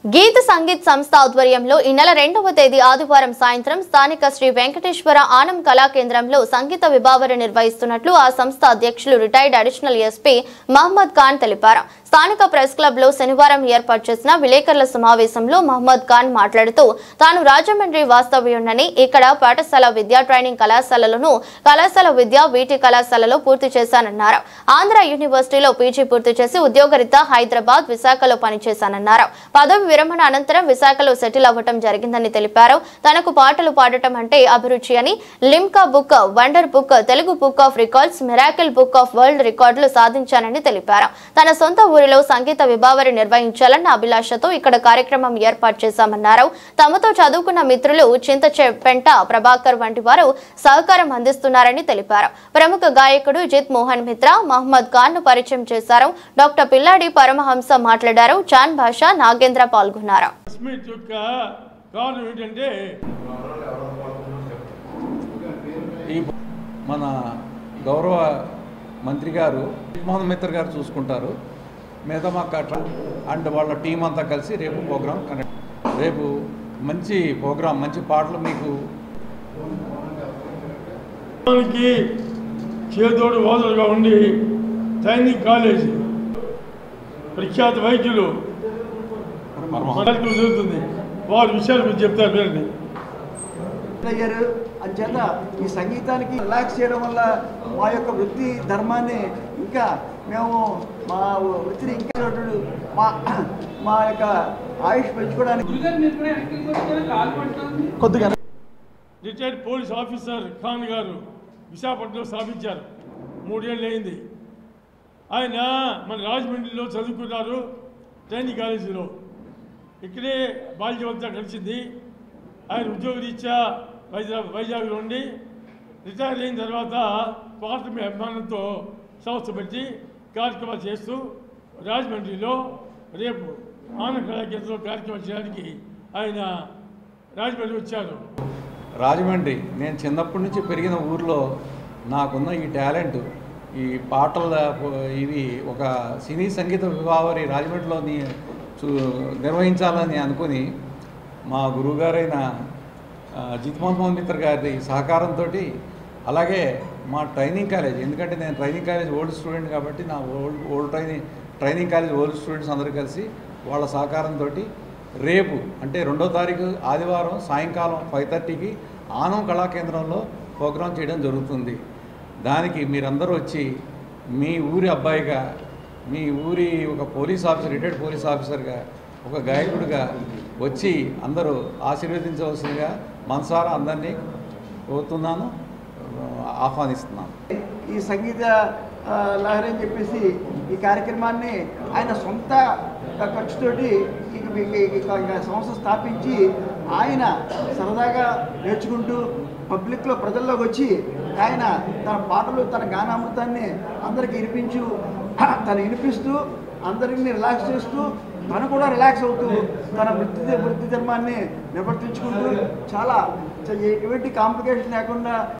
గీత సంగీత్ సంస్థ ఆధ్వర్యంలో ఈ నెల 2వ తేదీ ఆదివారం సాయంత్రం స్థానిక శ్రీ వెంకటేశ్వర ఆనం కళా కేంద్రంలో సంగీత విభావరి నిర్వహిస్తున్నట్లు ఆ సంస్థ అధ్యక్షులు retired additional SP Mohammed Khan తెలిపారు. స్థానిక ప్రెస్ క్లబ్ లో శనివారం ఏర్పాటు చేసిన విలేకరుల సమావేశంలో మహమ్మద్ ఖాన్ మాట్లాడుతూ తాను రాజమండ్రి వాస్తవ్యుడని, ఇక్కడ పాఠశాల విద్యా ట్రైనింగ్ కళాశాలలను కళాశాల విద్యా వీటి కళాశాలలో పూర్తి చేశానన్నారు. ఆంధ్ర యూనివర్సిటీలో పీజీ పూర్తి చేసి ఉద్యోగరీత్యా హైదరాబాద్, విశాఖలో పనిచేశానన్నారు. పదవి విరమణ అనంతరం విశాఖలో సెటిల్ అవ్వటం జరిగిందని తెలిపారు. తనకు పాటలు పాడటం అంటే అభిరుచి అని Limca book, wonder book, Telugu book of records, miracle book of world రికార్డులు సాధించానని తెలిపారు. తన సొంత ఊరిలో సంగీత విభావరి నిర్వహించాలన్న అభిలాషతో ఇక్కడ కార్యక్రమం ఏర్పాటు చేశామన్నారు. తమతో చదువుకున్న మిత్రులు చింతచెపెంట ప్రభాకర్ వంటి వారు సహకారం అందిస్తున్నారని తెలిపారు. ప్రముఖ గాయకుడు జిత్ మోహన్ మిత్రా మహమ్మద్ ఖాన్ ను పరిచయం చేశారు. డాక్టర్ పిల్లాడి పరమహంస మాట్లాడారు. చాన్ భాష, నాగేంద్ర పాల్గొన్నారు. మన గౌరవ మంత్రి గారు మోహన్ మిత్ర గారు చూసుకుంటారు. మిగతా మాకు అట్లా అండ్ వాళ్ళ టీం అంతా కలిసి రేపు ప్రోగ్రాం రేపు మంచి ప్రోగ్రాం, మంచి పాటలు మీకు చేదోడు ఓదలుగా ఉండి ట్రైనింగ్ కాలేజ్ ప్రఖ్యాత వైద్యులు జరుగుతుంది. వారి విషయాలు మీరు చెప్తారు. పేరుని అయ్యారు అంచేత ఈ సంగీతానికి రిలాక్స్ చేయడం వల్ల మా యొక్క వృత్తి ధర్మాన్ని ఇంకా మేము మా వృత్తిని ఇంకా మా యొక్క ఆయుష్ పెంచుకోవడానికి కొద్దిగా రిటైర్డ్ పోలీస్ ఆఫీసర్ ఖాన్ గారు విశాఖపట్నంలో స్థాపించారు. 3 ఏళ్ళు అయింది. ఆయన మన రాజమండ్రిలో చదువుకున్నారు, ట్రైనింగ్ కాలేజీలో. ఇక్కడే బాల్యమంతా కలిసింది. ఆయన ఉద్యోగరీత్యా వైజాగ్లో ఉండి రిటైర్ అయిన తర్వాత పాట మీ అభిమానంతో సంస్థ పెట్టి కార్యక్రమాలు చేస్తూ రాజమండ్రిలో రేపు ఆనంద కళాకేంద్రంలో కార్యక్రమాలు చేయడానికి ఆయన రాజమండ్రి వచ్చారు. రాజమండ్రి నేను చిన్నప్పటి నుంచి పెరిగిన ఊర్లో నాకున్న ఈ టాలెంట్, ఈ పాటల ఇవి ఒక సినీ సంగీత విభావరి రాజమండ్రిలో నిర్వహించాలని అనుకుని మా గురువుగారైన జిత్ మోహన్ మిత్ర గారి సహకారంతో, అలాగే మా ట్రైనింగ్ కాలేజ్, ఎందుకంటే నేను ట్రైనింగ్ కాలేజ్ ఓల్డ్ స్టూడెంట్ కాబట్టి నా ట్రైనింగ్ కాలేజ్ ఓల్డ్ స్టూడెంట్స్ అందరూ కలిసి వాళ్ళ సహకారంతో రేపు అంటే 2వ తారీఖు ఆదివారం సాయంకాలం 5:30కి ఆనం కళాకేంద్రంలో ప్రోగ్రాం చేయడం జరుగుతుంది. దానికి మీరందరూ వచ్చి మీ ఊరి అబ్బాయిగా, మీ ఊరి ఒక పోలీస్ ఆఫీసర్, రిటైర్డ్ పోలీస్ ఆఫీసర్గా, ఒక గాయకుడిగా వచ్చి అందరూ ఆశీర్వదించవలసిందిగా మనసారా అందరినీ కోరుతున్నాను, ఆహ్వానిస్తున్నాను. ఈ సంగీత లహరి అని చెప్పేసి ఈ కార్యక్రమాన్ని ఆయన సొంత ఖర్చుతోటి సంస్థ స్థాపించి ఆయన సరదాగా నేర్చుకుంటూ పబ్లిక్లో ప్రజల్లోకి వచ్చి ఆయన తన పాటలు, తన గానామృతాన్ని అందరికీ వినిపిస్తూ అందరినీ రిలాక్స్ చేస్తూ తను కూడా రిలాక్స్ అవుతూ తన వృత్తి ధర్మాన్ని నిర్వర్తించుకుంటూ చాలా ఎటువంటి కాంప్లికేషన్ లేకుండా